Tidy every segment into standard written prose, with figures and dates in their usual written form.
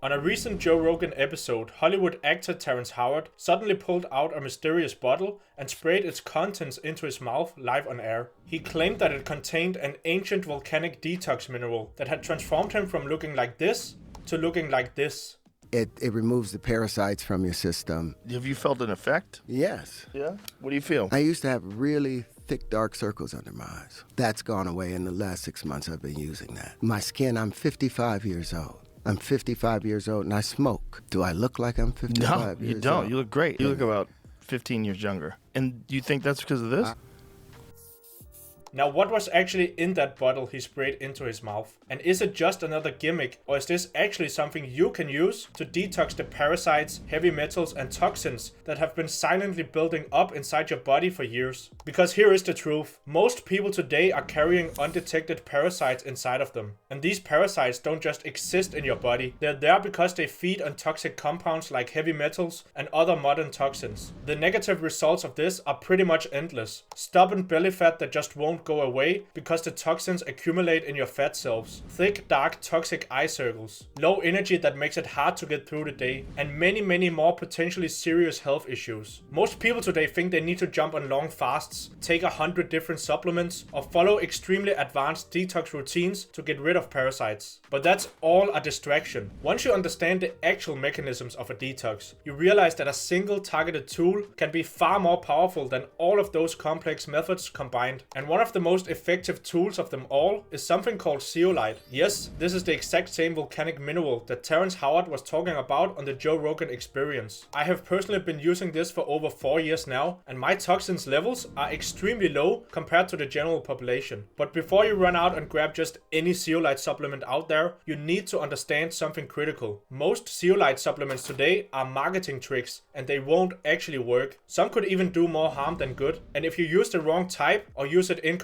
On a recent Joe Rogan episode, Hollywood actor Terrence Howard suddenly pulled out a mysterious bottle and sprayed its contents into his mouth live on air. He claimed that it contained an ancient volcanic detox mineral that had transformed him from looking like this to looking like this. It removes the parasites from your system. Have you felt an effect? Yes. Yeah? What do you feel? I used to have really thick, dark circles under my eyes. That's gone away in the last 6 months. I've been using that. My skin, I'm 55 years old. I'm 55 years old and I smoke. Do I look like I'm 55 years old? No, you don't. You look great. You look about 15 years younger. And do you think that's because of this? Now, what was actually in that bottle he sprayed into his mouth? And is it just another gimmick, or is this actually something you can use to detox the parasites, heavy metals and toxins that have been silently building up inside your body for years? Because here is the truth. Most people today are carrying undetected parasites inside of them. And these parasites don't just exist in your body. They're there because they feed on toxic compounds like heavy metals and other modern toxins. The negative results of this are pretty much endless. Stubborn belly fat that just won't go away because the toxins accumulate in your fat cells, thick dark toxic eye circles, low energy that makes it hard to get through the day, and many more potentially serious health issues. Most people today think they need to jump on long fasts, take 100 different supplements, or follow extremely advanced detox routines to get rid of parasites. But that's all a distraction. Once you understand the actual mechanisms of a detox, you realize that a single targeted tool can be far more powerful than all of those complex methods combined. And one of the most effective tools of them all is something called zeolite. Yes, this is the exact same volcanic mineral that Terrence Howard was talking about on the Joe Rogan Experience. I have personally been using this for over 4 years now, and my toxins levels are extremely low compared to the general population. But before you run out and grab just any zeolite supplement out there, you need to understand something critical. Most zeolite supplements today are marketing tricks, and they won't actually work. Some could even do more harm than good, and if you use the wrong type or use it incorrectly,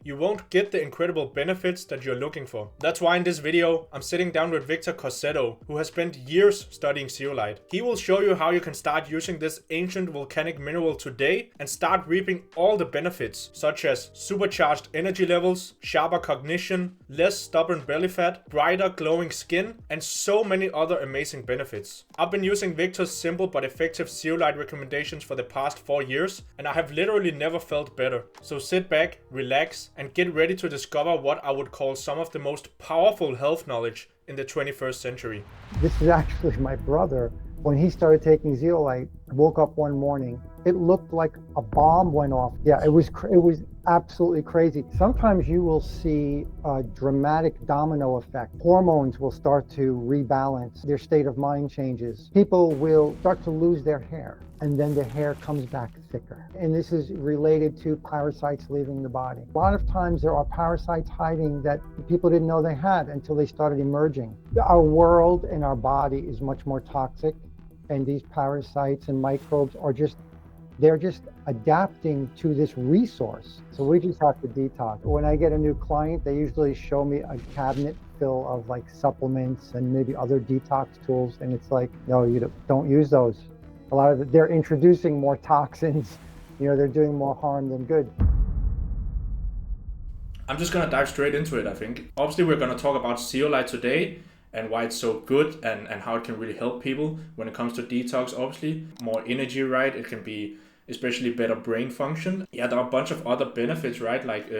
you won't get the incredible benefits that you're looking for. That's why in this video, I'm sitting down with Victor Cozzetto, who has spent years studying zeolite. He will show you how you can start using this ancient volcanic mineral today and start reaping all the benefits, such as supercharged energy levels, sharper cognition, less stubborn belly fat, brighter glowing skin, and so many other amazing benefits. I've been using Victor's simple but effective zeolite recommendations for the past 4 years, and I have literally never felt better. So sit back, relax, and get ready to discover what I would call some of the most powerful health knowledge in the 21st century. This is actually my brother. When he started taking zeolite, I woke up one morning, it looked like a bomb went off. Yeah, it was absolutely crazy. Sometimes you will see a dramatic domino effect. Hormones will start to rebalance, their state of mind changes. People will start to lose their hair, and then the hair comes back thicker. And this is related to parasites leaving the body. A lot of times there are parasites hiding that people didn't know they had until they started emerging. Our world and our body is much more toxic, and these parasites and microbes are they're just adapting to this resource. So we just have to detox. When I get a new client, they usually show me a cabinet full of like supplements and maybe other detox tools. And it's like, no, you don't use those. A lot of it, they're introducing more toxins. They're doing more harm than good. I'm just gonna dive straight into it, I think. Obviously, we're gonna talk about zeolite today and why it's so good and how it can really help people when it comes to detox. Obviously, more energy, right? It can be especially better brain function. Yeah, there are a bunch of other benefits, right? Like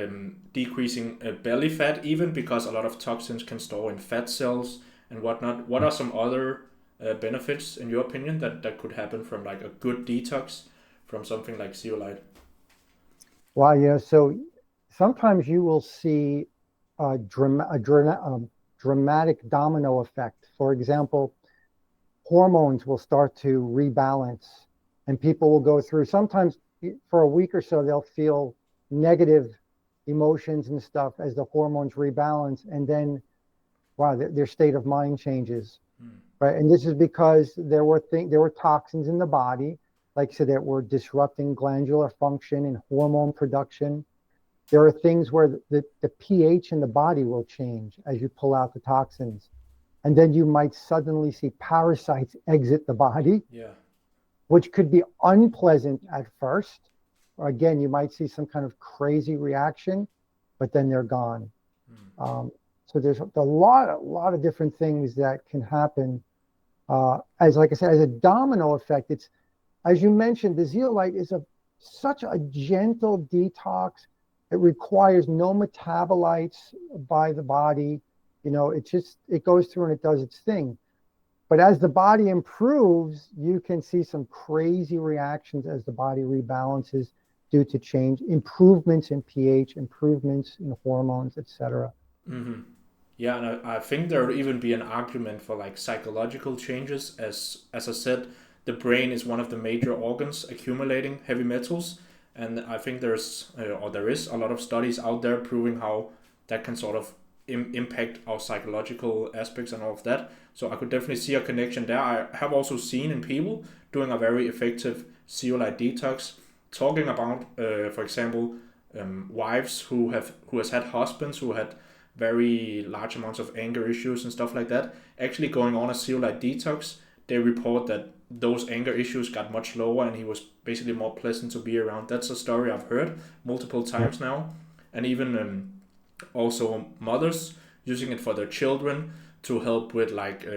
decreasing belly fat even, because a lot of toxins can store in fat cells and whatnot. What are some other benefits, in your opinion, that could happen from like a good detox from something like zeolite? Well, so sometimes you will see a dramatic domino effect. For example, hormones will start to rebalance, and people will go through, sometimes for a week or so, they'll feel negative emotions and stuff as the hormones rebalance, and then, wow, their state of mind changes. Right? And this is because there were toxins in the body, like I said, that were disrupting glandular function and hormone production. There are things where the pH in the body will change as you pull out the toxins. And then you might suddenly see parasites exit the body, which could be unpleasant at first. Or again, you might see some kind of crazy reaction, but then they're gone. So there's a lot of different things that can happen As like I said, as a domino effect, it's, as you mentioned, the zeolite is such a gentle detox. It requires no metabolites by the body. It goes through and it does its thing. But as the body improves, you can see some crazy reactions as the body rebalances due to improvements in pH, improvements in hormones, etc. Hmm. Yeah, and I think there would even be an argument for like psychological changes. As I said, the brain is one of the major organs accumulating heavy metals, and I think there is a lot of studies out there proving how that can sort of impact our psychological aspects and all of that. So I could definitely see a connection there. I have also seen in people doing a very effective zeolite detox, talking about, for example, wives who has had husbands who had very large amounts of anger issues and stuff like that, actually going on a zeolite detox, they report that those anger issues got much lower and he was basically more pleasant to be around. That's a story I've heard multiple times now. And even also mothers using it for their children to help with like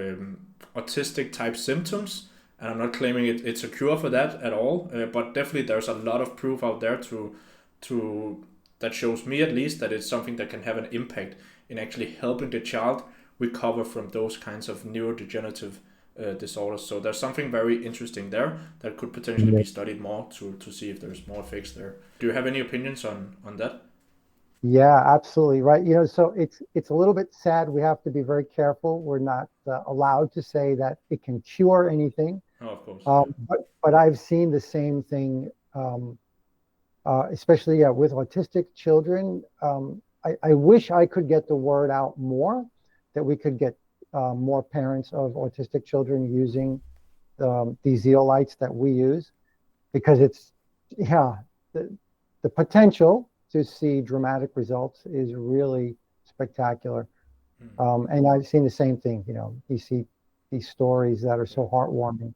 autistic type symptoms. And I'm not claiming it's a cure for that at all, but definitely there's a lot of proof out there to that shows me at least that it's something that can have an impact in actually helping the child recover from those kinds of neurodegenerative disorders. So there's something very interesting there that could potentially be studied more to see if there's more effects there. Do you have any opinions on that? Yeah, absolutely right. So it's a little bit sad. We have to be very careful. We're not allowed to say that it can cure anything. Oh, of course. But I've seen the same thing, especially with autistic children. I wish I could get the word out more, that we could get more parents of autistic children using these zeolites that we use, because the potential to see dramatic results is really spectacular. And I've seen the same thing. You see these stories that are so heartwarming.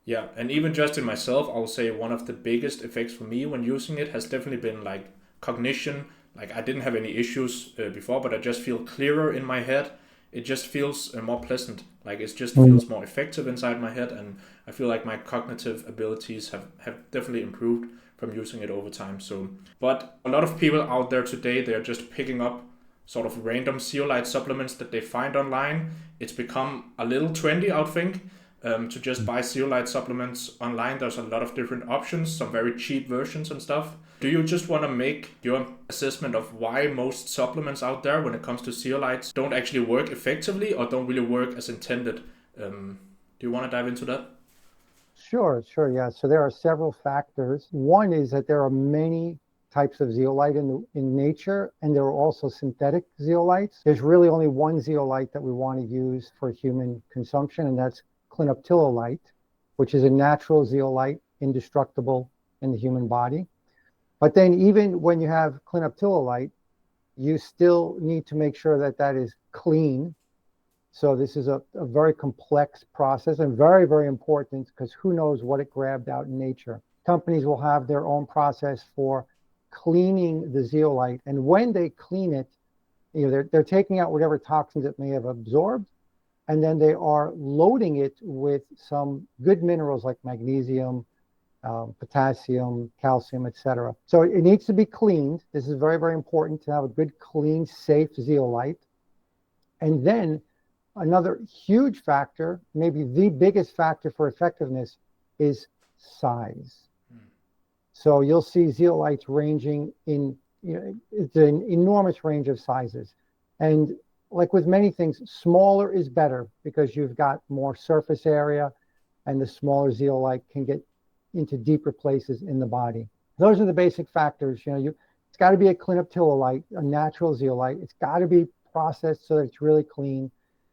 Yeah, and even just in myself, I'll say one of the biggest effects for me when using it has definitely been like cognition. Like I didn't have any issues before, but I just feel clearer in my head. It just feels more pleasant. Like it just feels more effective inside my head, and I feel like my cognitive abilities have definitely improved from using it over time. So, but a lot of people out there today, they're just picking up sort of random zeolite supplements that they find online. It's become a little trendy, I think, to just buy zeolite supplements online. There's a lot of different options, some very cheap versions and stuff. Do you just want to make your assessment of why most supplements out there when it comes to zeolites don't actually work effectively or don't really work as intended? Do you want to dive into that? Sure, sure, yeah. So there are several factors. One is that there are many types of zeolite in nature, and there are also synthetic zeolites. There's really only one zeolite that we want to use for human consumption, and that's clinoptilolite, which is a natural zeolite, indestructible in the human body. But then even when you have clinoptilolite, you still need to make sure that that is clean. So this is a very complex process and very, very important, because who knows what it grabbed out in nature. Companies will have their own process for cleaning the zeolite. And when they clean it, they're taking out whatever toxins it may have absorbed, and then they are loading it with some good minerals like magnesium, potassium, calcium, etc. So it needs to be cleaned. This is very, very important to have a good, clean, safe zeolite. And then another huge factor, maybe the biggest factor for effectiveness, is size. So you'll see zeolites ranging in, it's an enormous range of sizes. And like with many things, smaller is better because you've got more surface area, and the smaller zeolite can get into deeper places in the body. Those are the basic factors. It's got to be a clinoptilolite, a natural zeolite. It's got to be processed so that it's really clean.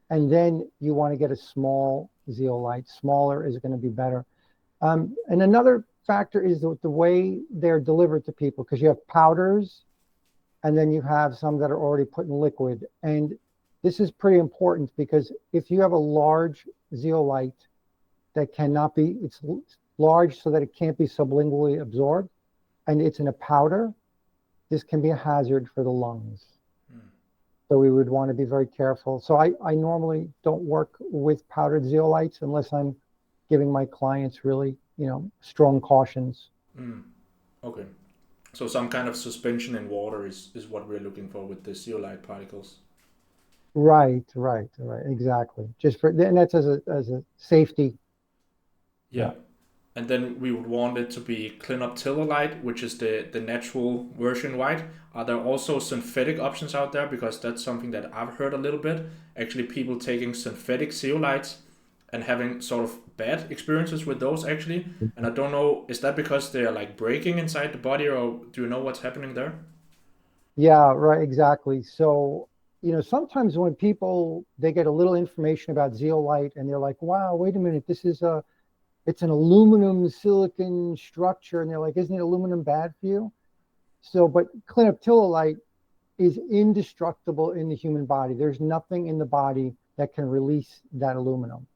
And then you want to get a small zeolite. Smaller is going to be better. And another factor is the way they're delivered to people, because you have powders and then you have some that are already put in liquid. And this is pretty important, because if you have a large zeolite that cannot be, it's large so that it can't be sublingually absorbed, and it's in a powder, this can be a hazard for the lungs. So we would want to be very careful. So I normally don't work with powdered zeolites unless I'm giving my clients really, strong cautions. Okay. So some kind of suspension in water is what we're looking for with the zeolite particles. Right, right, right. Exactly. Just for, and that's as a safety. Yeah. And then we would want it to be clinoptilolite, which is the natural version white. Are there also synthetic options out there? Because that's something that I've heard a little bit. Actually, people taking synthetic zeolites and having sort of bad experiences with those actually. And I don't know, is that because they are like breaking inside the body, or do you know what's happening there? Yeah, right, exactly. So, sometimes when people they get a little information about zeolite and they're like, wow, wait a minute, it's an aluminum silicon structure, and they're like, isn't it aluminum bad for you? So, but clinoptilolite is indestructible in the human body. There's nothing in the body that can release that aluminum.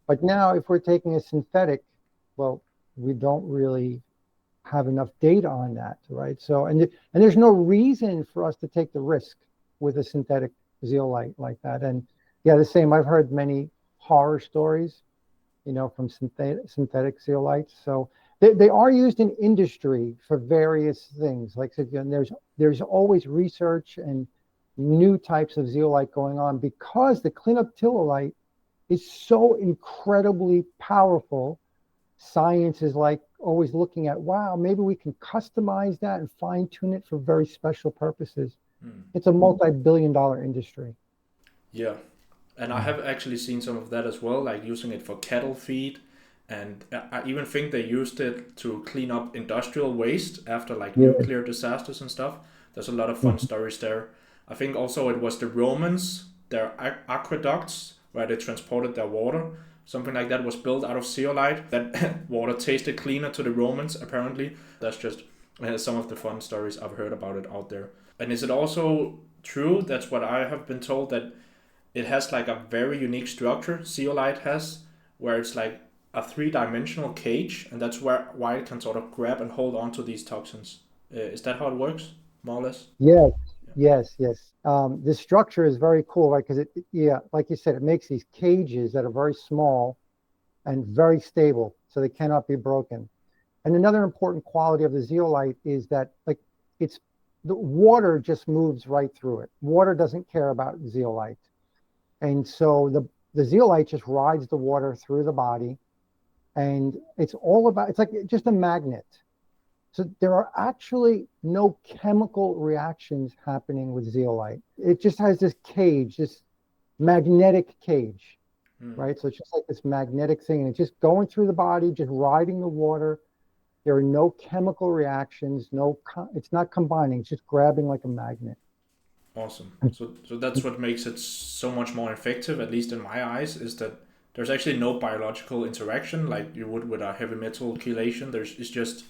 But now, if we're taking a synthetic, well, we don't really have enough data on that, right? So, and there's no reason for us to take the risk with a synthetic zeolite like that. And yeah, the same. I've heard many horror stories, from synthetic zeolites. So they are used in industry for various things. Like I said, there's always research and new types of zeolite going on because the clinoptilolite is so incredibly powerful. Science is like always looking at, wow, maybe we can customize that and fine tune it for very special purposes. It's a multi-billion dollar industry. Yeah. And I have actually seen some of that as well, like using it for cattle feed. And I even think they used it to clean up industrial waste after like Yeah. nuclear disasters and stuff. There's a lot of fun stories there. I think also it was the Romans, their aqueducts where they transported their water. Something like that was built out of zeolite. That water tasted cleaner to the Romans, apparently. That's just some of the fun stories I've heard about it out there. And is it also true, that's what I have been told, that it has like a very unique structure, zeolite has, where it's like a three-dimensional cage, and that's why it can sort of grab and hold on to these toxins. Is that how it works, more or less? Yes, yes, yes. The structure is very cool, right? Because yeah, like you said, it makes these cages that are very small and very stable, so they cannot be broken. And another important quality of the zeolite is that, like, it's the water just moves right through it. Water doesn't care about zeolite, and so the zeolite just rides the water through the body, and it's like just a magnet. So there are actually no chemical reactions happening with zeolite. It just has this cage, this magnetic cage, right? So it's just like this magnetic thing, and it's just going through the body, just riding the water. There are no chemical reactions, it's not combining, it's just grabbing like a magnet. Awesome. So that's what makes it so much more effective, at least in my eyes, is that there's actually no biological interaction like you would with a heavy metal chelation. It's just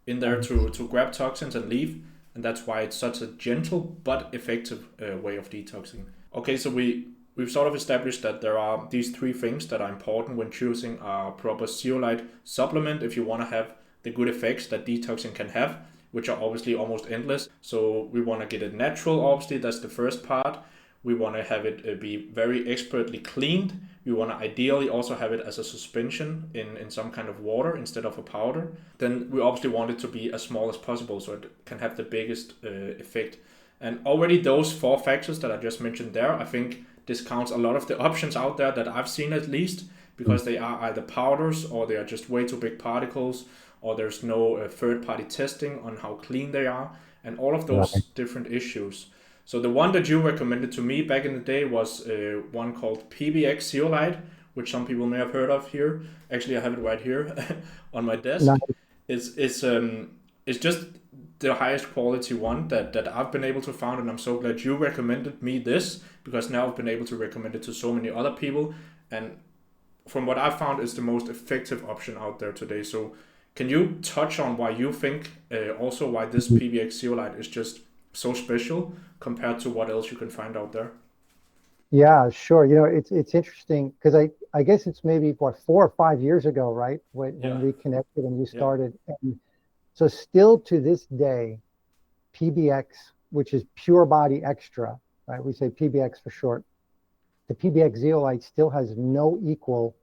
in there to grab toxins and leave, and that's why it's such a gentle but effective way of detoxing. Okay, so we've sort of established that there are these three things that are important when choosing a proper zeolite supplement if you want to have the good effects that detoxing can have, which are obviously almost endless. So we want to get it natural, obviously, that's the first part. We want to have it be very expertly cleaned. We want to ideally also have it as a suspension in some kind of water instead of a powder. Then we obviously want it to be as small as possible so it can have the biggest effect. And already those four factors that I just mentioned there, I think discounts a lot of the options out there that I've seen at least, because they are either powders or they are just way too big particles, or there's no third-party testing on how clean they are, and all of those different issues. So the one that you recommended to me back in the day was one called PBX Zeolite, which some people may have heard of here. Actually, I have it right here on my desk. Nice. It's just the highest quality one that I've been able to find, and I'm so glad you recommended me this, because now I've been able to recommend it to so many other people, and from what I've found, it's the most effective option out there today. So can you touch on why you think also why this PBX Zeolite is just so special compared to what else you can find out there? Yeah, sure. It's interesting because I guess it's maybe what 4 or 5 years ago, right? When we connected and you started. And so still to this day, PBX, which is Pure Body Extra, right? We say PBX for short. The PBX zeolite still has no equal.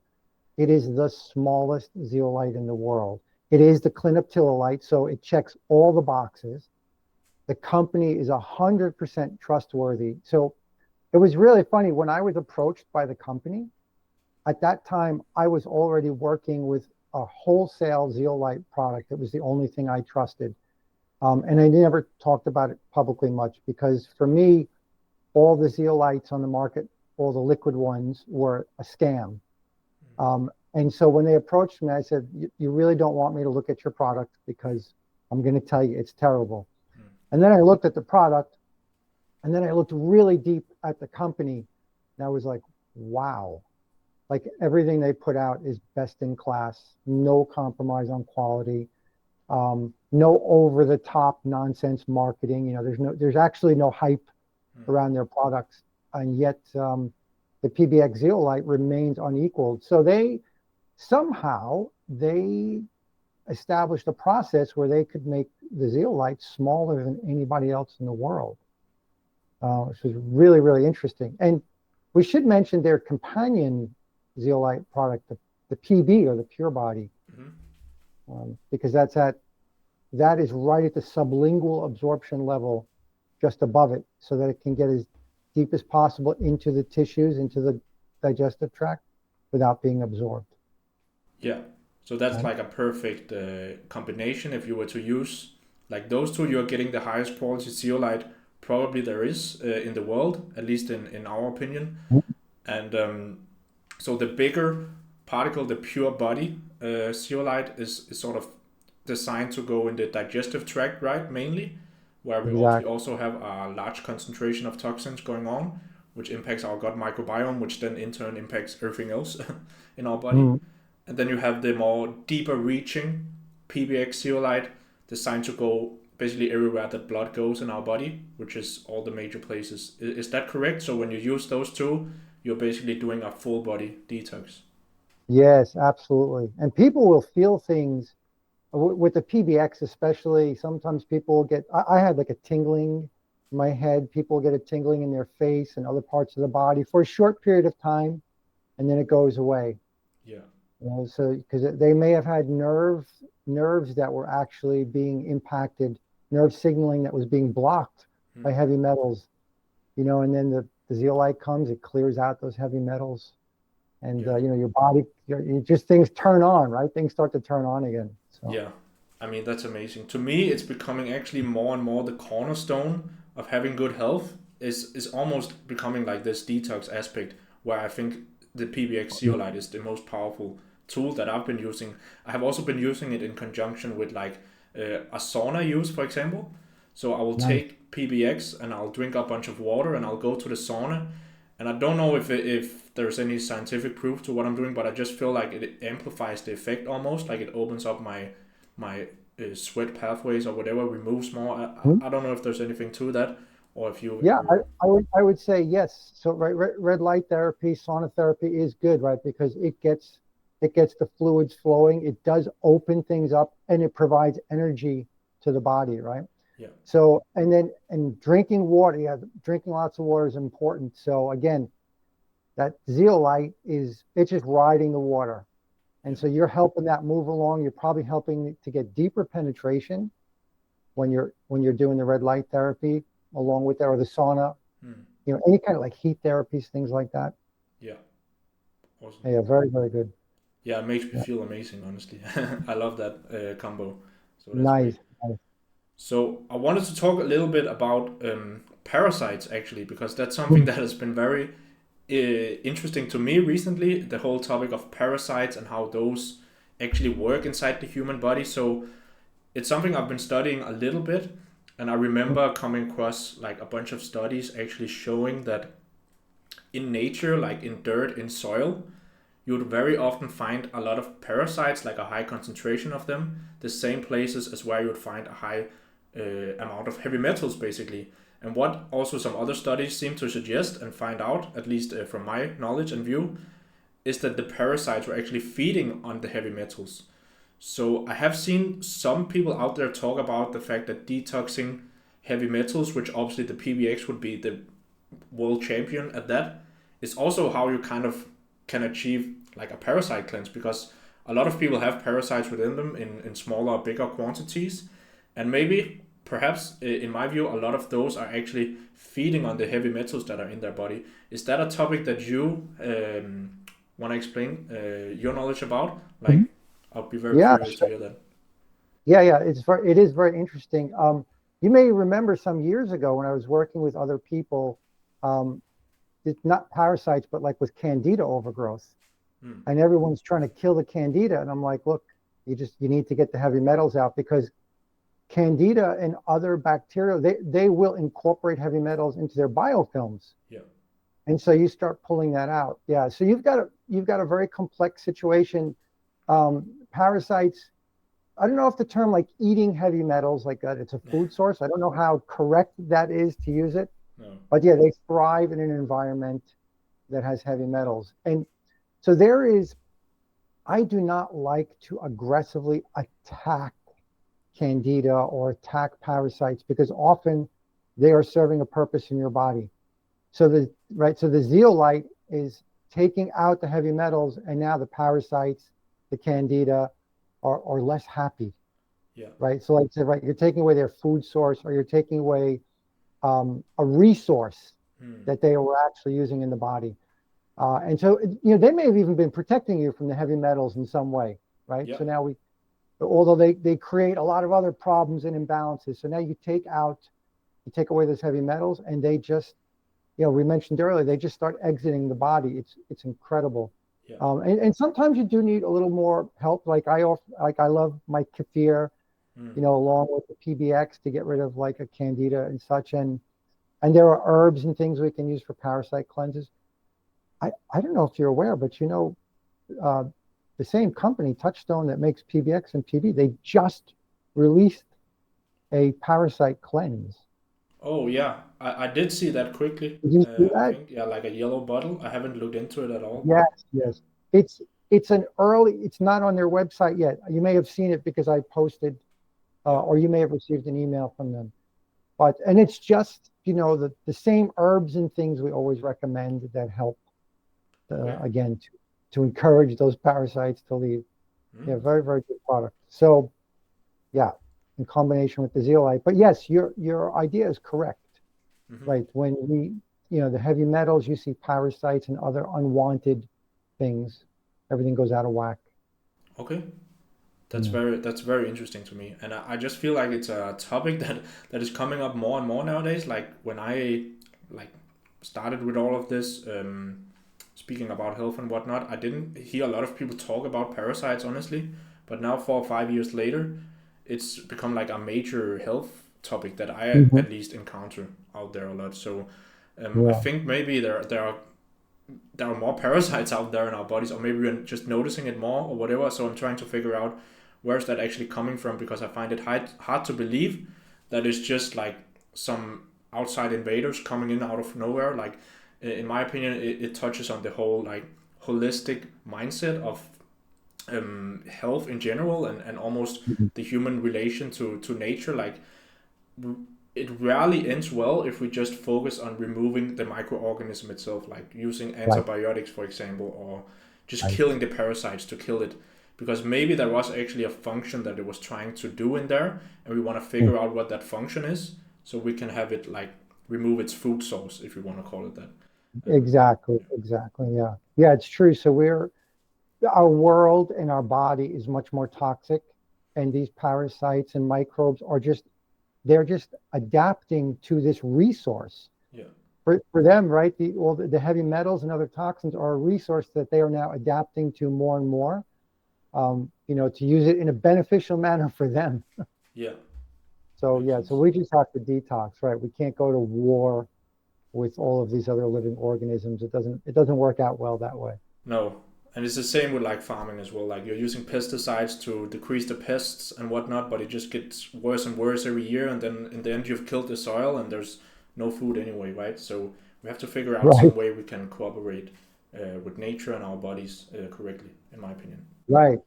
It is the smallest zeolite in the world. It is the clinoptilolite, so it checks all the boxes. The company is 100% trustworthy. So it was really funny when I was approached by the company. At that time, I was already working with a wholesale zeolite product. It was the only thing I trusted. And I never talked about it publicly much because for me, all the zeolites on the market, all the liquid ones, were a scam. And so when they approached me, I said, you really don't want me to look at your product because I'm going to tell you it's terrible. And then I looked at the product, and then I looked really deep at the company, and I was like, wow. Like everything they put out is best in class, no compromise on quality, no over the top nonsense marketing. You know, there's actually no hype around their products, and yet the PBX zeolite remains unequaled. So they established a process where they could make the zeolite smaller than anybody else in the world, which was really, really interesting. And we should mention their companion zeolite product, the PB, or the pure body, because that is right at the sublingual absorption level, just above it, so that it can get as deep as possible into the tissues, into the digestive tract, without being absorbed. Yeah, so that's like a perfect combination. If you were to use like those two, you're getting the highest quality zeolite probably there is in the world, at least in our opinion. And so the bigger particle, the pure body zeolite is sort of designed to go in the digestive tract, right? Mainly, where we also have a large concentration of toxins going on, which impacts our gut microbiome, which then in turn impacts everything else in our body. And then you have the more deeper reaching PBX zeolite designed to go basically everywhere that blood goes in our body, which is all the major places. Is that correct? So when you use those two, you're basically doing a full body detox. Yes, absolutely. And people will feel things with the PBX, especially. Sometimes people get, I had like a tingling in my head. People get a tingling in their face and other parts of the body for a short period of time, and then it goes away. Yeah. You know, so because they may have had nerves that were actually being impacted, nerve signaling that was being blocked by heavy metals, you know, and then the zeolite comes, it clears out those heavy metals, and you know, your body, just things turn on, right? Things start to turn on again. So. Yeah, I mean, that's amazing. To me, it's becoming actually more and more the cornerstone of having good health. Is almost becoming like this detox aspect, where I think the PBX zeolite is the most powerful tool that I've been using. I have also been using it in conjunction with like a sauna use, for example. So I will take PBX and I'll drink a bunch of water and I'll go to the sauna. And I don't know if there's any scientific proof to what I'm doing, but I just feel like it amplifies the effect almost, like it opens up my sweat pathways or whatever, removes more. I don't know if there's anything to that, or if you. Yeah, I would say yes. So red light therapy, sauna therapy is good, right? Because it gets the fluids flowing. It does open things up, and it provides energy to the body, right? Yeah. So, and drinking water, drinking lots of water is important. So again, that zeolite it's just riding the water. And so you're helping that move along. You're probably helping to get deeper penetration when you're doing the red light therapy along with that, or the sauna, you know, any kind of like heat therapies, things like that. Yeah. Awesome. Yeah, very, very good. Yeah, it makes me feel amazing, honestly. I love that combo. So that's Nice. great. So I wanted to talk a little bit about parasites, actually, because that's something that has been very interesting to me recently, the whole topic of parasites and how those actually work inside the human body. So it's something I've been studying a little bit, and I remember coming across like a bunch of studies actually showing that in nature, like in dirt, in soil, you would very often find a lot of parasites, like a high concentration of them, the same places as where you would find a high amount of heavy metals, basically. And what also some other studies seem to suggest and find out, at least from my knowledge and view, is that the parasites were actually feeding on the heavy metals. So I have seen some people out there talk about the fact that detoxing heavy metals, which obviously the PBX would be the world champion at that, is also how you kind of can achieve like a parasite cleanse, because a lot of people have parasites within them in smaller or bigger quantities, and maybe perhaps in my view a lot of those are actually feeding on the heavy metals that are in their body. Is that a topic that you want to explain your knowledge about? Like, I'll be very Yeah, curious to hear that. yeah. It is very interesting. You may remember some years ago when I was working with other people, it's not parasites, but like with candida overgrowth, and everyone's trying to kill the candida, and I'm like, look, you need to get the heavy metals out, because candida and other bacteria, they will incorporate heavy metals into their biofilms. Yeah. And so you start pulling that out. Yeah. So you've got a very complex situation. Parasites, I don't know if the term like eating heavy metals like that, it's a food source. I don't know how correct that is to use it. No. But yeah, they thrive in an environment that has heavy metals. And so I do not like to aggressively attack candida or attack parasites, because often they are serving a purpose in your body. So the zeolite is taking out the heavy metals, and now the parasites, the candida, are less happy. Yeah. Right. So like I said, right, you're taking away their food source, or you're taking away a resource that they were actually using in the body. And so, they may have even been protecting you from the heavy metals in some way. Right. Yeah. So now although they create a lot of other problems and imbalances. So now you take away those heavy metals, and they just, we mentioned earlier, they just start exiting the body. It's incredible. Yeah. And sometimes you do need a little more help. Like I love my kefir, along with the PBX to get rid of like a candida and such. And there are herbs and things we can use for parasite cleanses. I don't know if you're aware, but the same company, Touchstone, that makes PBX and PB, they just released a parasite cleanse. Oh yeah, I did see that quickly. Did you see I that? think, yeah, like a yellow bottle. I haven't looked into it at all. Yes. It's not on their website yet. You may have seen it because I posted, or you may have received an email from them. And it's just, the same herbs and things we always recommend that help, again, to encourage those parasites to leave. Yeah, very, very good product. So, yeah, in combination with the zeolite. But yes, your idea is correct. Right. When the heavy metals, you see parasites and other unwanted things, everything goes out of whack. Okay. That's very interesting to me. And I just feel like it's a topic that is coming up more and more nowadays. Like when I started with all of this, speaking about health and whatnot, I didn't hear a lot of people talk about parasites, honestly. But now 4 or 5 years later, it's become like a major health topic that I at least encounter out there a lot. So I think maybe there are more parasites out there in our bodies, or maybe we're just noticing it more or whatever. So I'm trying to figure out where's that actually coming from, because I find it hard to believe that it's just like some outside invaders coming in out of nowhere. Like in my opinion, it touches on the whole like holistic mindset of health in general, and almost the human relation to nature. Like it rarely ends well if we just focus on removing the microorganism itself, like using antibiotics, for example, or just killing the parasites to kill it. Because maybe there was actually a function that it was trying to do in there, and we want to figure out what that function is, so we can have it like remove its food source, if you want to call it that. Exactly. Yeah, it's true. So our world and our body is much more toxic, and these parasites and microbes they're just adapting to this resource. Yeah. For them, right? The heavy metals and other toxins are a resource that they are now adapting to more and more. To use it in a beneficial manner for them. Yeah. So we just have to detox, right? We can't go to war with all of these other living organisms. It doesn't work out well that way. No. And it's the same with like farming as well. Like you're using pesticides to decrease the pests and whatnot, but it just gets worse and worse every year. And then in the end, you've killed the soil and there's no food anyway, right? So we have to figure out some way we can cooperate with nature and our bodies correctly, in my opinion. Right,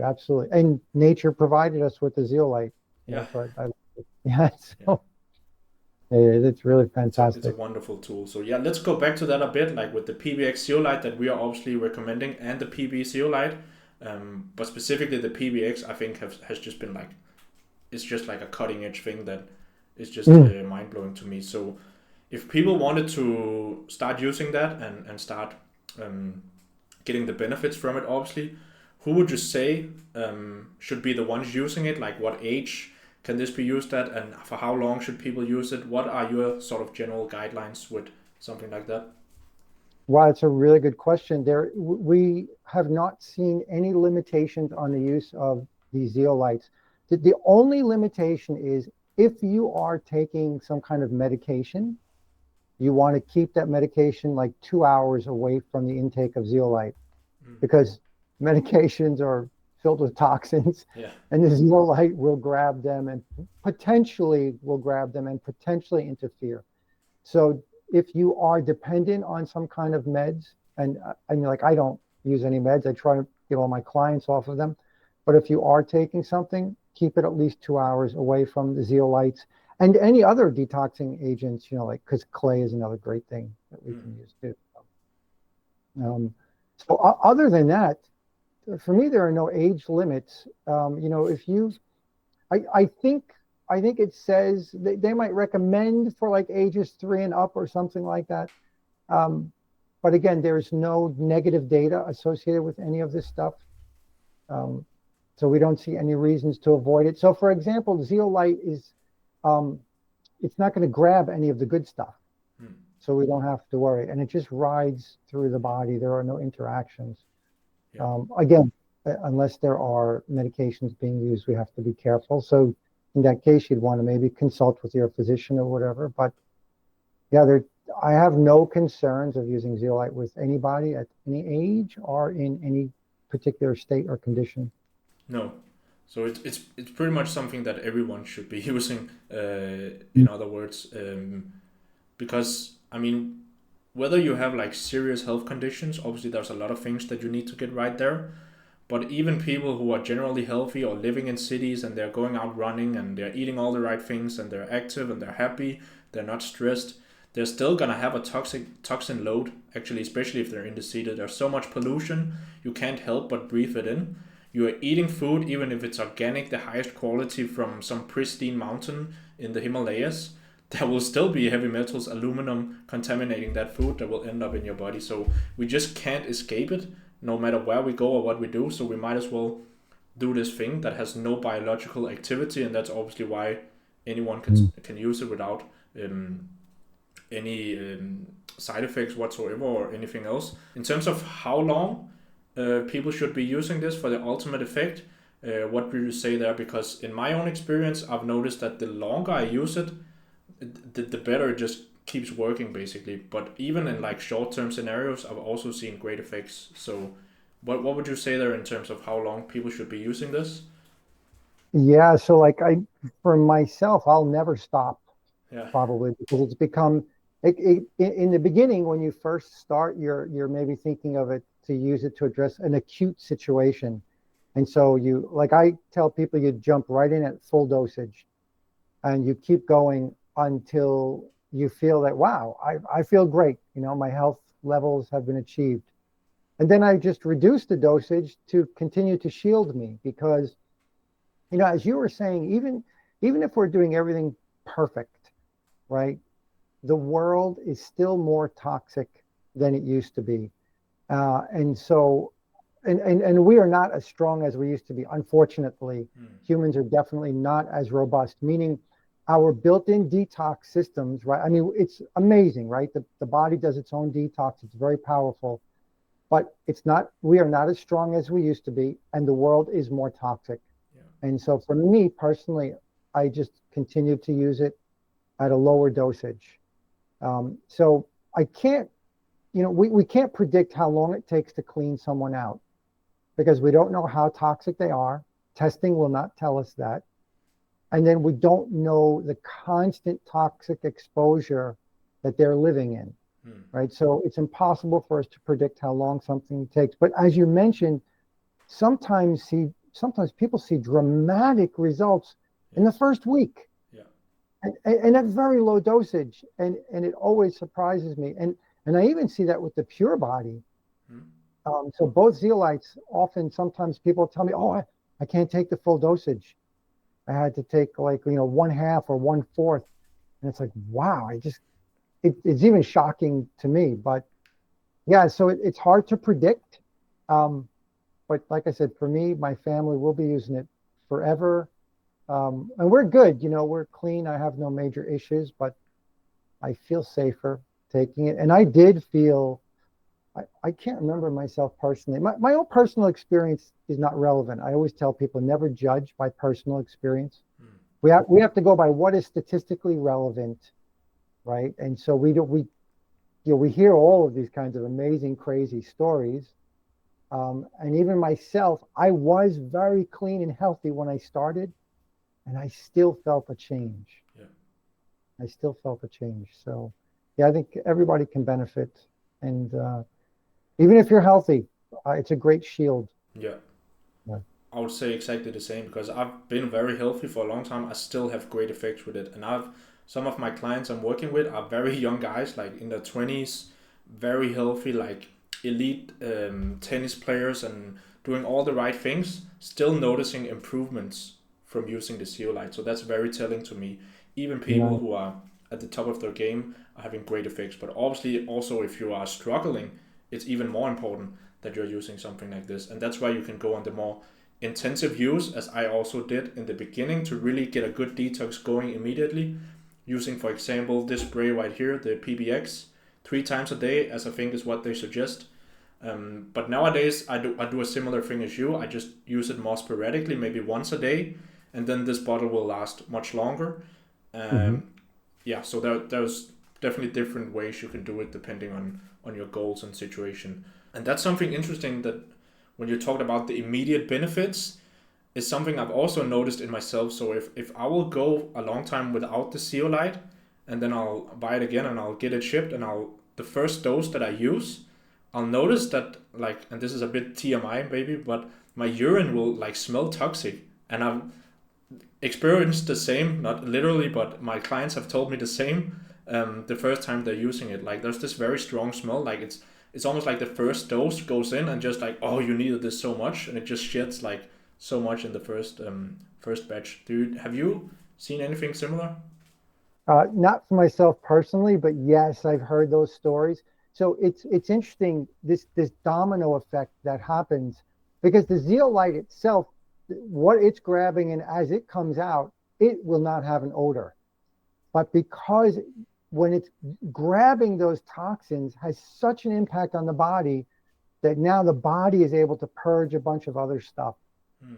absolutely. And nature provided us with the zeolite. Yeah. So It's really It's a fantastic. wonderful tool. So yeah, let's go back to that a bit, like with the PBX Zeolite that we are obviously recommending and the PB Zeolite. But specifically the PBX, I think has just been like, it's just like a cutting edge thing that is just Mm. mind blowing to me. So if people wanted to start using that and start um, getting the benefits from it, obviously, who would you say should be the ones using it? Like what age can this be used at, and for how long should people use it? What are your sort of general guidelines with something like that? Wow, it's a really good question. We have not seen any limitations on the use of these zeolites. The only limitation is if you are taking some kind of medication, you want to keep that medication like 2 hours away from the intake of zeolite Mm. because medications are filled with toxins Yeah. and the zeolite will grab them and potentially interfere. So if you are dependent on some kind of meds, and I mean, like I don't use any meds, I try to get all my clients off of them. But if you are taking something, keep it at least 2 hours away from the zeolites and any other detoxing agents, like because clay is another great thing that we Mm. can use too. Um, so other than that, for me, there are no age limits. If you I think it says they might recommend for like ages 3 and up or something like that. Um, but again, there's no negative data associated with any of this stuff. Um, so we don't see any reasons to avoid it. So for example, zeolite is um, it's not going to grab any of the good stuff. Mm. So we don't have to worry. And it just rides through the body. There are no interactions. Yeah. Again, unless there are medications being used, we have to be careful. So in that case, you'd want to maybe consult with your physician or whatever. But yeah, I have no concerns of using zeolite with anybody at any age or in any particular state or condition. No. So it's pretty much something that everyone should be using. In other words, because I mean, whether you have like serious health conditions, obviously there's a lot of things that you need to get right there. But even people who are generally healthy or living in cities and they're going out running and they're eating all the right things and they're active and they're happy, they're not stressed, they're still gonna have a toxin load. Actually, especially if they're in the city, there's so much pollution you can't help but breathe it in. You are eating food, even if it's organic, the highest quality from some pristine mountain in the Himalayas. There will still be heavy metals, aluminum contaminating that food that will end up in your body. So we just can't escape it no matter where we go or what we do. So we might as well do this thing that has no biological activity, and that's obviously why anyone can use it without um, any side effects whatsoever or anything else. In terms of how long people should be using this for the ultimate effect, what would you say there? Because in my own experience, I've noticed that the longer I use it, the better it just keeps working basically. But even in like short-term scenarios, I've also seen great effects. So what would you say there in terms of how long people should be using this? Yeah, so like for myself, I'll never stop Yeah. probably because it's become in the beginning when you first start, you're maybe thinking of it to use it to address an acute situation. And so you like I tell people you jump right in at full dosage and you keep going until you feel that wow, I feel great. My health levels have been achieved. And then I just reduce the dosage to continue to shield me because as you were saying, even if we're doing everything perfect, right? The world is still more toxic than it used to be. And so, and we are not as strong as we used to be. Unfortunately, Mm. humans are definitely not as robust, meaning our built-in detox systems, right? I mean, it's amazing, right? The body does its own detox. It's very powerful, but we are not as strong as we used to be, and the world is more toxic. Yeah. And so for me personally, I just continue to use it at a lower dosage. So I can't, we can't predict how long it takes to clean someone out because we don't know how toxic they are. Testing will not tell us that. And then we don't know the constant toxic exposure that they're living in, Mm. right? So it's impossible for us to predict how long something takes. But as you mentioned, sometimes people see dramatic results in the Yes. first week. Yeah. and at very low dosage, and it always surprises me. And I even see that with the pure body. So both zeolites, often sometimes people tell me, oh, I can't take the full dosage. I had to take like, one half or one fourth. And it's like, wow, it's even shocking to me. But yeah, so it's hard to predict. But like I said, for me, my family will be using it forever. And we're good, we're clean. I have no major issues, but I feel safer taking it. And I did feel, I can't remember myself personally. My own personal experience is not relevant. I always tell people never judge by personal experience. We have to go by what is statistically relevant, right? And so we hear all of these kinds of amazing, crazy stories. And even myself, I was very clean and healthy when I started, and I still felt a change. Yeah. I still felt a change. So, yeah, I think everybody can benefit. And even if you're healthy, it's a great shield. Yeah. Yeah. I would say exactly the same because I've been very healthy for a long time. I still have great effects with it. And some of my clients I'm working with are very young guys, like in their 20s, very healthy, like elite tennis players and doing all the right things, still noticing improvements from using the zeolite. So that's very telling to me. Even people who are at the top of their game are having great effects. But obviously also if you are struggling, it's even more important that you're using something like this. And that's why you can go on the more intensive use, as I also did in the beginning, to really get a good detox going immediately, using, for example, this spray right here, the PBX, 3 times a day, as I think is what they suggest. But nowadays I do a similar thing as you. I just use it more sporadically, maybe once a day, and then this bottle will last much longer. Yeah, so there's definitely different ways you can do it depending on your goals and situation. And that's something interesting that when you talked about the immediate benefits is something I've also noticed in myself. So if I will go a long time without the zeolite and then I'll buy it again and I'll get it shipped and the first dose that I use, I'll notice that, like, and this is a bit TMI maybe, but my urine will like smell toxic. And I've experienced the same, not literally, but my clients have told me the same the first time they're using it. Like there's this very strong smell, like it's almost like the first dose goes in and just like, oh, you needed this so much, and it just sheds like so much in the first batch. Have you seen anything similar? Not for myself personally, but yes, I've heard those stories. So it's interesting, this domino effect that happens, because the zeolite itself, what it's grabbing, and as it comes out, it will not have an odor. But because when it's grabbing those toxins has such an impact on the body that now the body is able to purge a bunch of other stuff.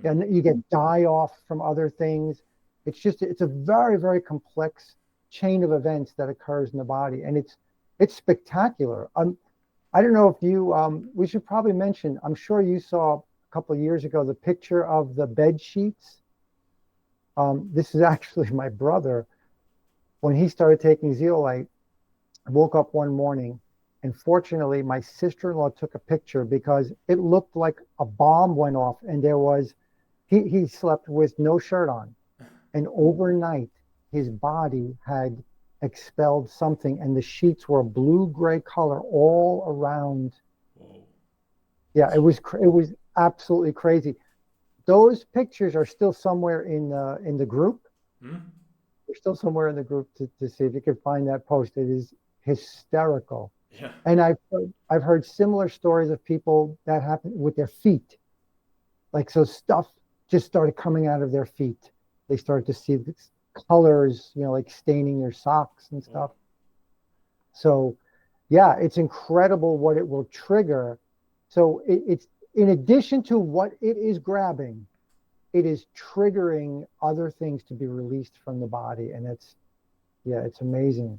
And you get die off from other things. It's a very, very complex chain of events that occurs in the body. And it's spectacular. I don't know if we should probably mention, I'm sure you saw a couple of years ago, the picture of the bed sheets. This is actually my brother. When he started taking zeolite, I woke up one morning, and fortunately, my sister-in-law took a picture because it looked like a bomb went off, and he slept with no shirt on, and overnight, his body had expelled something, and the sheets were a blue-gray color all around. Whoa. Yeah, it was absolutely crazy. Those pictures are still somewhere in the group. They're still somewhere in the group to see if you can find that post. It is hysterical. Yeah. And I've heard similar stories of people that happened with their feet. Like, so stuff just started coming out of their feet. They started to see this colors, like staining their socks and stuff. So yeah, it's incredible what it will trigger. So it's in addition to what it is grabbing, it is triggering other things to be released from the body. And it's amazing.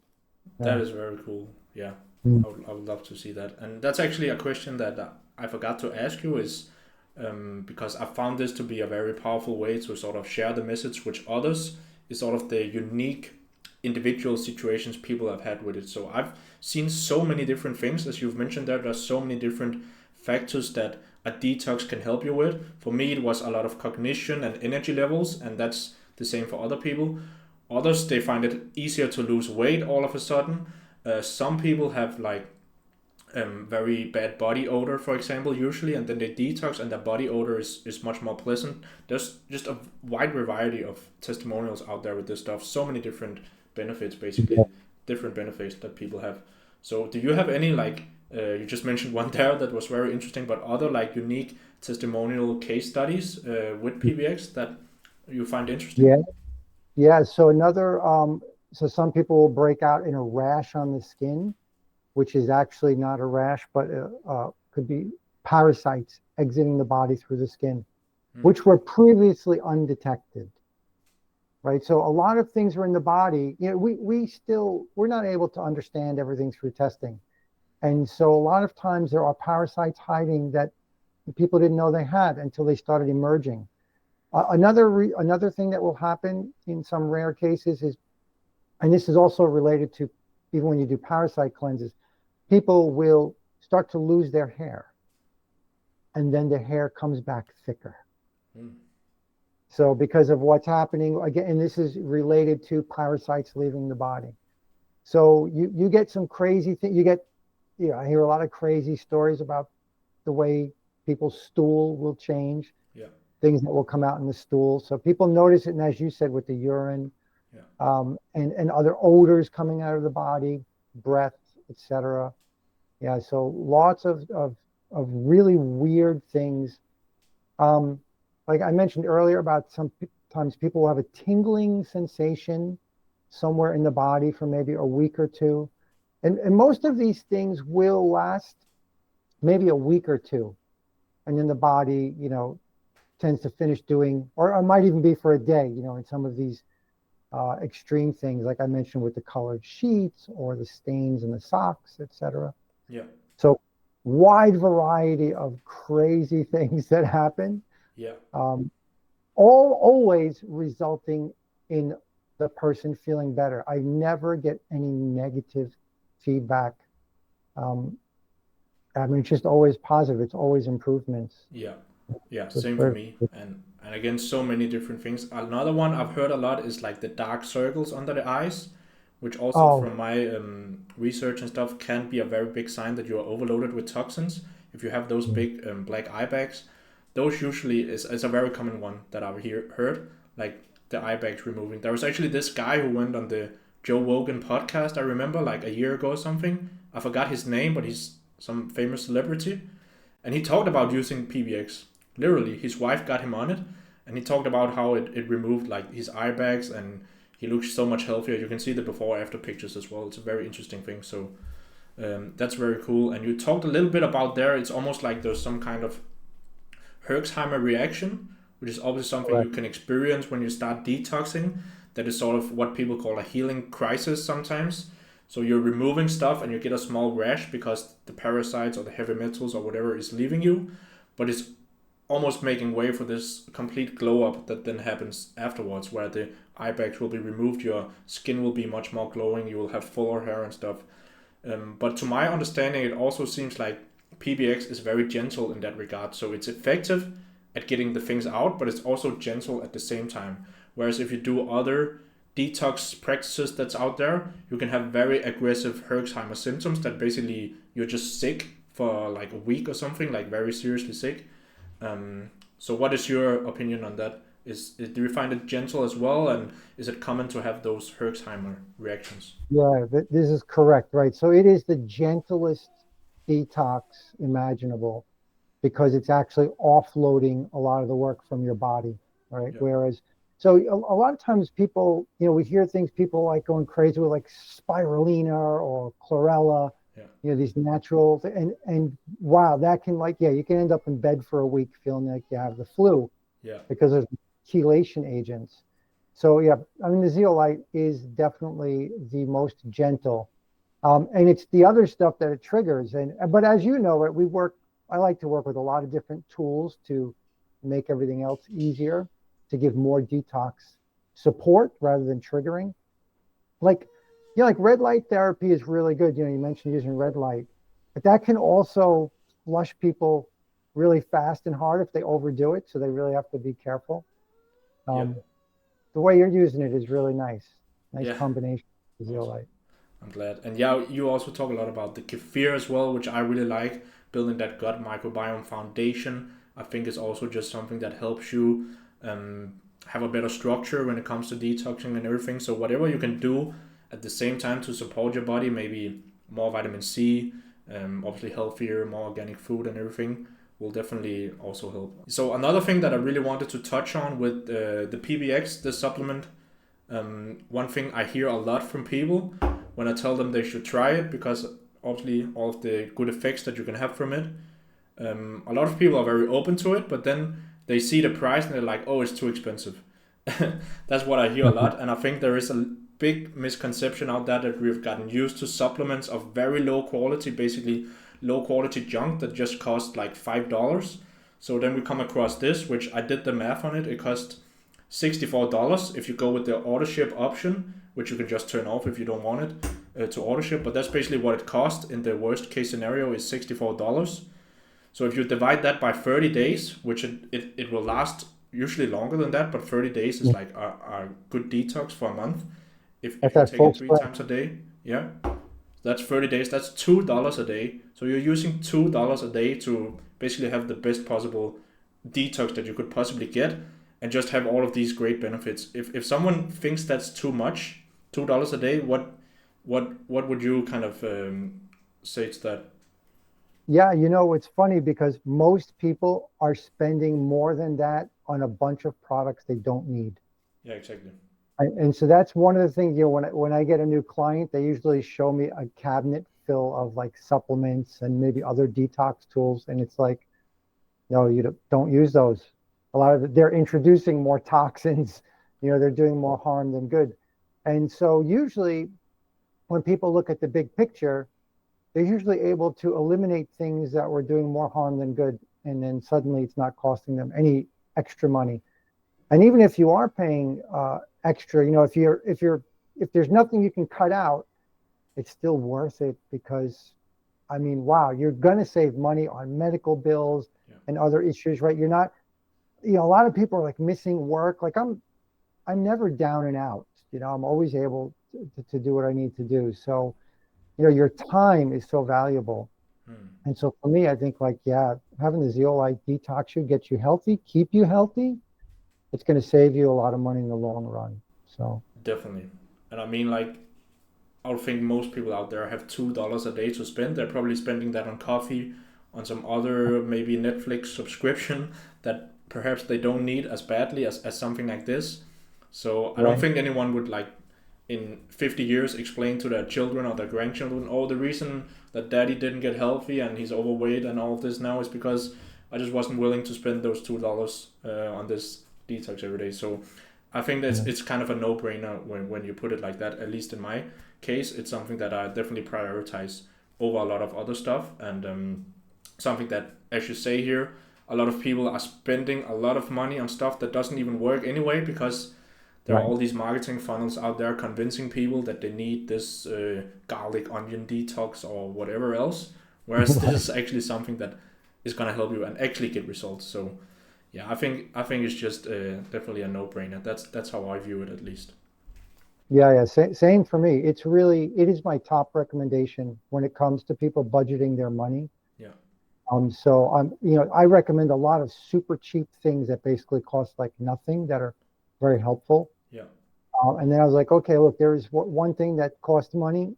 That is very cool. Yeah. I would love to see that. And that's actually a question that I forgot to ask you is because I found this to be a very powerful way to sort of share the message with others, is sort of the unique individual situations people have had with it. So I've seen so many different things, as you've mentioned there's so many different factors that a detox can help you with. For me, it was a lot of cognition and energy levels, and that's the same for other people. Others, they find it easier to lose weight all of a sudden. Some people have like very bad body odor, for example, usually, and then they detox and their body odor is much more pleasant. There's just a wide variety of testimonials out there with this stuff. So many different benefits, basically, different benefits that people have. So do you have any, like, you just mentioned one there that was very interesting, but other like unique testimonial case studies with PBX that you find interesting? Yeah. So so some people will break out in a rash on the skin, which is actually not a rash, but could be parasites exiting the body through the skin, which were previously undetected. Right. So a lot of things are in the body. We're not able to understand everything through testing. And so a lot of times there are parasites hiding that people didn't know they had until they started emerging. Another thing that will happen in some rare cases is, and this is also related to even when you do parasite cleanses, people will start to lose their hair, and then the hair comes back thicker. So because of what's happening, again, and this is related to parasites leaving the body. So you get some crazy things. I hear a lot of crazy stories about the way people's stool will change. Yeah. Things that will come out in the stool. So people notice it, and as you said, with the urine, and other odors coming out of the body, breath, etc. Yeah, so lots of really weird things. Like I mentioned earlier about sometimes people will have a tingling sensation somewhere in the body for maybe a week or two. And most of these things will last maybe a week or two. And then the body, tends to finish doing, or it might even be for a day, in some of these extreme things, like I mentioned with the colored sheets or the stains in the socks, etc. Yeah. So wide variety of crazy things that happen. Yeah. Always resulting in the person feeling better. I never get any negative feedback. It's just always positive. It's always improvements. Yeah, same for me. And again, so many different things. Another one I've heard a lot is like the dark circles under the eyes, which also from my research and stuff can be a very big sign that you are overloaded with toxins. If you have those big black eye bags, those usually is a very common one that I've heard, like the eye bags removing. There was actually this guy who went on the Joe Rogan podcast, I remember, like a year ago or something. I forgot his name, but he's some famous celebrity. And he talked about using PBX. Literally, his wife got him on it, and he talked about how it removed like his eye bags, and he looks so much healthier. You can see the before after pictures as well. It's a very interesting thing. So that's very cool. And you talked a little bit about there. It's almost like there's some kind of Herxheimer reaction, which is obviously something you can experience when you start detoxing. That is sort of what people call a healing crisis sometimes. So you're removing stuff and you get a small rash because the parasites or the heavy metals or whatever is leaving you, but it's almost making way for this complete glow up that then happens afterwards, where the eye bags will be removed, your skin will be much more glowing, you will have fuller hair and stuff. But to my understanding, it also seems like PBX is very gentle in that regard. So it's effective at getting the things out, but it's also gentle at the same time. Whereas if you do other detox practices that's out there, you can have very aggressive Herxheimer symptoms that basically you're just sick for like a week or something, like very seriously sick. So what is your opinion on that? Do you find it gentle as well, and is it common to have those Herxheimer reactions? Yeah, this is correct, right? So it is the gentlest detox imaginable because it's actually offloading a lot of the work from your body, right? Yeah. Whereas, so a lot of times people, we hear things, people like going crazy with like spirulina or chlorella, these natural, and wow, that can you can end up in bed for a week feeling like you have the flu because of chelation agents. So the zeolite is definitely the most gentle. And it's the other stuff that it triggers. But as you know, right, I like to work with a lot of different tools to make everything else easier, to give more detox support rather than triggering. Like red light therapy is really good. You mentioned using red light, but that can also flush people really fast and hard if they overdo it. So they really have to be careful. The way you're using it is really nice. Nice Yeah. combination of Awesome. zeolite. I'm glad. And yeah, you also talk a lot about the kefir as well, which I really like. Building that gut microbiome foundation, I think is also just something that helps you um, have a better structure when it comes to detoxing and everything. So whatever you can do at the same time to support your body, maybe more vitamin C, obviously healthier, more organic food and everything will definitely also help. So another thing that I really wanted to touch on with the PBX, the supplement, one thing I hear a lot from people when I tell them they should try it, because obviously all of the good effects that you can have from it. A lot of people are very open to it, but then they see the price and they're like, "Oh, it's too expensive." That's what I hear a lot, and I think there is a big misconception out there that we've gotten used to supplements of very low quality, basically low quality junk that just cost like $5. So then we come across this, which I did the math on it. It cost $64 if you go with the auto ship option, which you can just turn off if you don't want it to auto ship. But that's basically what it costs in the worst case scenario is $64. So if you divide that by 30 days, which it will last usually longer than that, but 30 days is like a good detox for a month. If At you that take full it three spread. times a day, yeah, that's 30 days. That's $2 a day. So you're using $2 a day to basically have the best possible detox that you could possibly get, and just have all of these great benefits. If someone thinks that's too much, $2 a day, what would you kind of say to that? Yeah, you know, it's funny because most people are spending more than that on a bunch of products they don't need. Yeah, exactly. And so that's one of the things, you know, when I get a new client, they usually show me a cabinet full of like supplements and maybe other detox tools. And it's like, no, you don't use those. A lot of they're introducing more toxins, you know, they're doing more harm than good. And so usually when people look at the big picture, they're usually able to eliminate things that were doing more harm than good. And then suddenly it's not costing them any extra money. And even if you are paying extra, you know, if there's nothing you can cut out, it's still worth it because, I mean, wow, you're gonna save money on medical bills Yeah. and other issues, right? You're not, you know, a lot of people are like missing work. Like I'm never down and out. You know, I'm always able to do what I need to do. So, you know, your time is so valuable. Hmm. And so for me, I think like, yeah, having the zeolite detox you, get you healthy, keep you healthy, it's going to save you a lot of money in the long run. So, Definitely. And I mean, like, I would think most people out there have $2 a day to spend. They're probably spending that on coffee, on some other maybe Netflix subscription that perhaps they don't need as badly as something like this. So I don't right. think anyone would like in 50 years explain to their children or their grandchildren, oh, the reason that daddy didn't get healthy and he's overweight and all of this now is because I just wasn't willing to spend those $2 on this detox every day. So I think that Yeah. it's kind of a no-brainer when you put it like that. At least in my case, it's something that I definitely prioritize over a lot of other stuff, and something that, as you say here, a lot of people are spending a lot of money on stuff that doesn't even work anyway, because there are Right. all these marketing funnels out there convincing people that they need this garlic onion detox or whatever else, whereas this Right. is actually something that is gonna help you and actually get results. So yeah, I think it's just definitely a no-brainer. That's how I view it, at least. Yeah. Yeah. Same for me. It is my top recommendation when it comes to people budgeting their money. Yeah, So you know, I recommend a lot of super cheap things that basically cost like nothing that are very helpful. yeah, And then I was like, okay, look, there is one thing that costs money.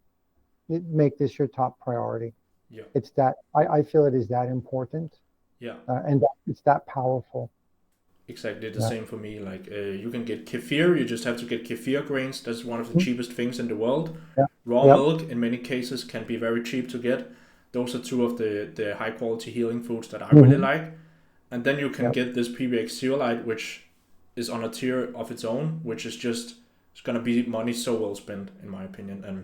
Make this your top priority. yeah, It's that I feel it is that important, yeah. and that it's that powerful. Exactly the Yeah. same for me. Like you can get kefir. You just have to get kefir grains. That's one of the Mhm. cheapest things in the world. Yeah. Raw Yep. milk in many cases can be very cheap to get. Those are two of the high quality healing foods that I really Hmm. like. And then you can Yep. get this PBX Zeolite, which is on a tier of its own, which is just it's gonna be money so well spent, in my opinion. And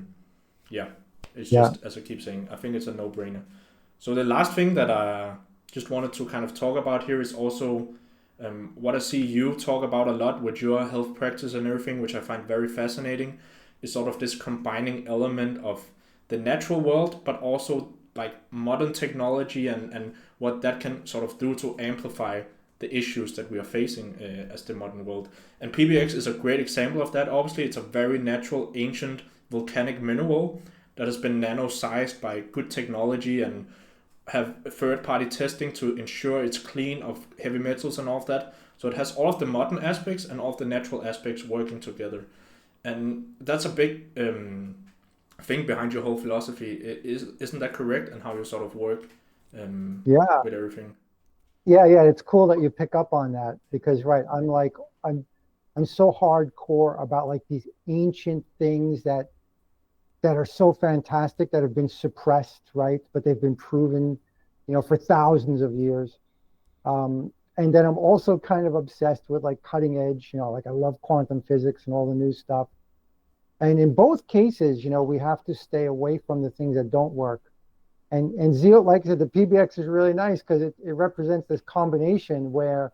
yeah, it's Yeah. just as I keep saying, I think it's a no brainer. So the last thing that I just wanted to kind of talk about here is also what I see you talk about a lot with your health practice and everything, which I find very fascinating, is sort of this combining element of the natural world, but also like modern technology and what that can sort of do to amplify the issues that we are facing as the modern world. And PBX is a great example of that. Obviously, it's a very natural, ancient volcanic mineral that has been nano-sized by good technology and have third-party testing to ensure it's clean of heavy metals and all of that. So it has all of the modern aspects and all of the natural aspects working together. And that's a big thing behind your whole philosophy. Isn't that correct? And how you sort of work Yeah. with everything? Yeah, it's cool that you pick up on that because right, I'm so hardcore about like these ancient things that are so fantastic that have been suppressed, right? But they've been proven, for thousands of years. And then I'm also kind of obsessed with like cutting edge, like I love quantum physics and all the new stuff. And in both cases, we have to stay away from the things that don't work. And Zeolite, like I said, the PBX is really nice because it represents this combination where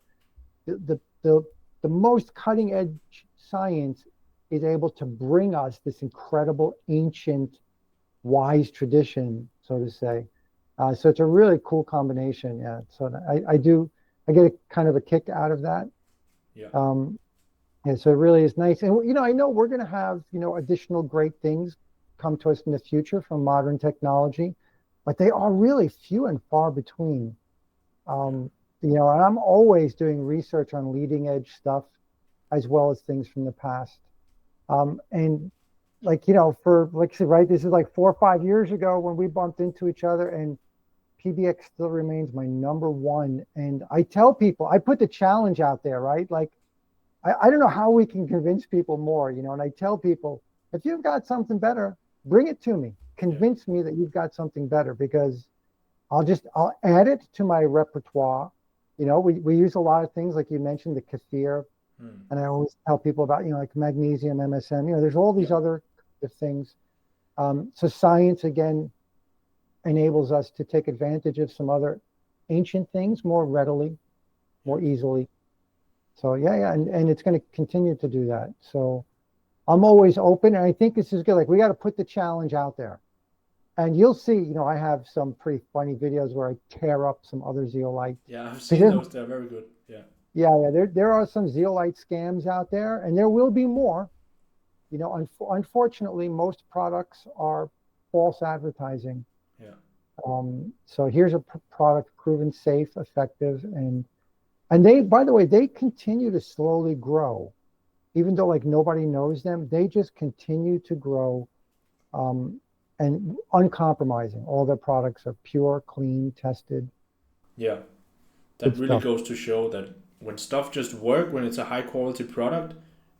the most cutting edge science is able to bring us this incredible ancient wise tradition, so to say. So it's a really cool combination. Yeah. So I get a kind of a kick out of that. Yeah. And so it really is nice. And, I know we're going to have, additional great things come to us in the future from modern technology, but they are really few and far between. And I'm always doing research on leading edge stuff as well as things from the past. And like, for like I said, right, this is like 4 or 5 years ago when we bumped into each other, and PBX still remains my number one. And I tell people, I put the challenge out there, right? Like, I don't know how we can convince people more, and I tell people, if you've got something better, bring it to me. Convince me that you've got something better, because I'll add it to my repertoire. We use a lot of things, like you mentioned, the kefir. And I always tell people about, like magnesium, MSM, there's all these other things. So science, again, enables us to take advantage of some other ancient things more readily, more easily. So and it's going to continue to do that. So I'm always open, and I think this is good. Like, we got to put the challenge out there, and you'll see. I have some pretty funny videos where I tear up some other zeolite. Yeah, I've seen those. They're very good. Yeah. Yeah. There are some zeolite scams out there, and there will be more. Unfortunately, most products are false advertising. Yeah. So here's a product proven safe, effective, and they, by the way, they continue to slowly grow, even though like nobody knows them. They just continue to grow, and uncompromising. All their products are pure, clean, tested. Yeah, that Good really stuff. goes to show that when stuff just work, when it's a high quality product,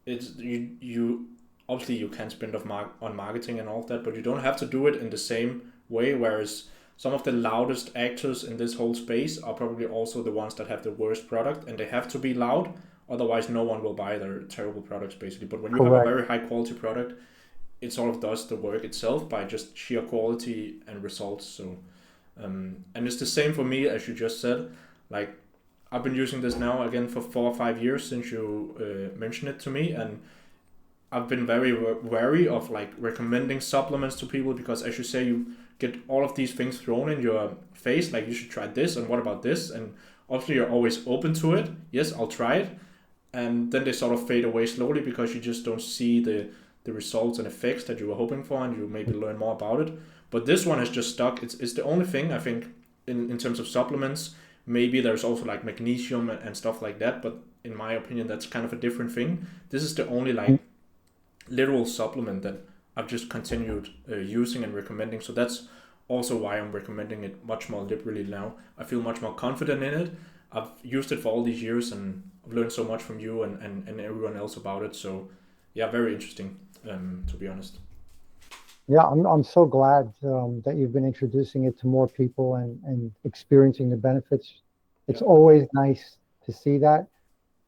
it's you obviously you can spend on marketing and all of that, but you don't have to do it in the same way. Whereas some of the loudest actors in this whole space are probably also the ones that have the worst product, and they have to be loud, otherwise no one will buy their terrible products, basically. But when you have a very high quality product, it sort of does the work itself by just sheer quality and results. So and it's the same for me, as you just said. Like, I've been using this now again for 4 or 5 years since you mentioned it to me, and I've been very wary of like recommending supplements to people, because as you say, you get all of these things thrown in your face, like you should try this and what about this, and obviously you're always open to it. Yes, I'll try it, and then they sort of fade away slowly because you just don't see the results and effects that you were hoping for, and you maybe learn more about it. But this one has just stuck. It's the only thing I think in terms of supplements. Maybe there's also like magnesium and stuff like that, but in my opinion, that's kind of a different thing. This is the only like literal supplement that I've just continued using and recommending. So that's also why I'm recommending it much more liberally now. I feel much more confident in it. I've used it for all these years, and I've learned so much from you and everyone else about it. So yeah, very interesting, to be honest. Yeah, I'm so glad that you've been introducing it to more people and experiencing the benefits. It's always nice to see that,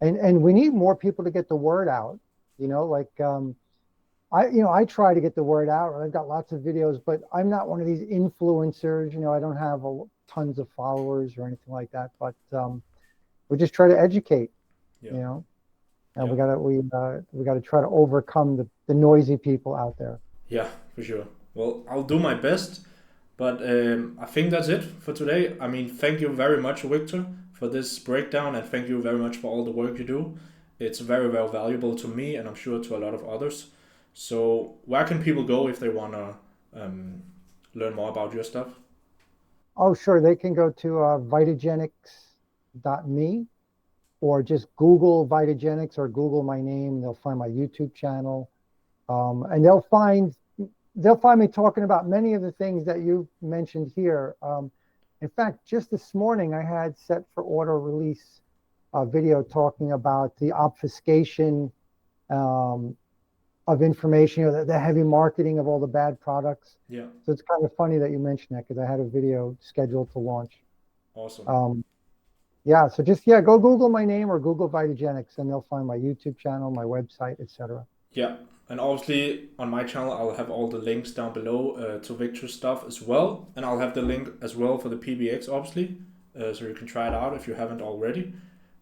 and we need more people to get the word out. Like I try to get the word out, and I've got lots of videos, but I'm not one of these influencers. I don't have tons of followers or anything like that. But we just try to educate. And we gotta try to overcome the noisy people out there. Yeah, for sure. Well, I'll do my best, but I think that's it for today. I mean, thank you very much, Victor, for this breakdown, and thank you very much for all the work you do. It's very, very valuable to me, and I'm sure to a lot of others. So where can people go if they want to learn more about your stuff? Oh, sure. They can go to vitagenics.me or just Google Vitagenics or Google my name. They'll find my YouTube channel. And they'll find me talking about many of the things that you mentioned here. In fact, just this morning, I had set for auto release a video talking about the obfuscation of information, the heavy marketing of all the bad products. Yeah. So it's kind of funny that you mentioned that because I had a video scheduled to launch. Awesome. Yeah, so just go Google my name or Google Vitagenics, and they'll find my YouTube channel, my website, etc. Yeah, and obviously on my channel I'll have all the links down below to Victor's stuff as well, and I'll have the link as well for the PBX, obviously, so you can try it out if you haven't already.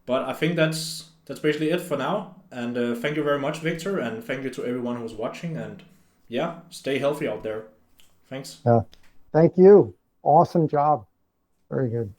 But I think that's basically it for now, and thank you very much, Victor, and thank you to everyone who's watching, and yeah, stay healthy out there. Thanks. Thank you. Awesome job. Very good.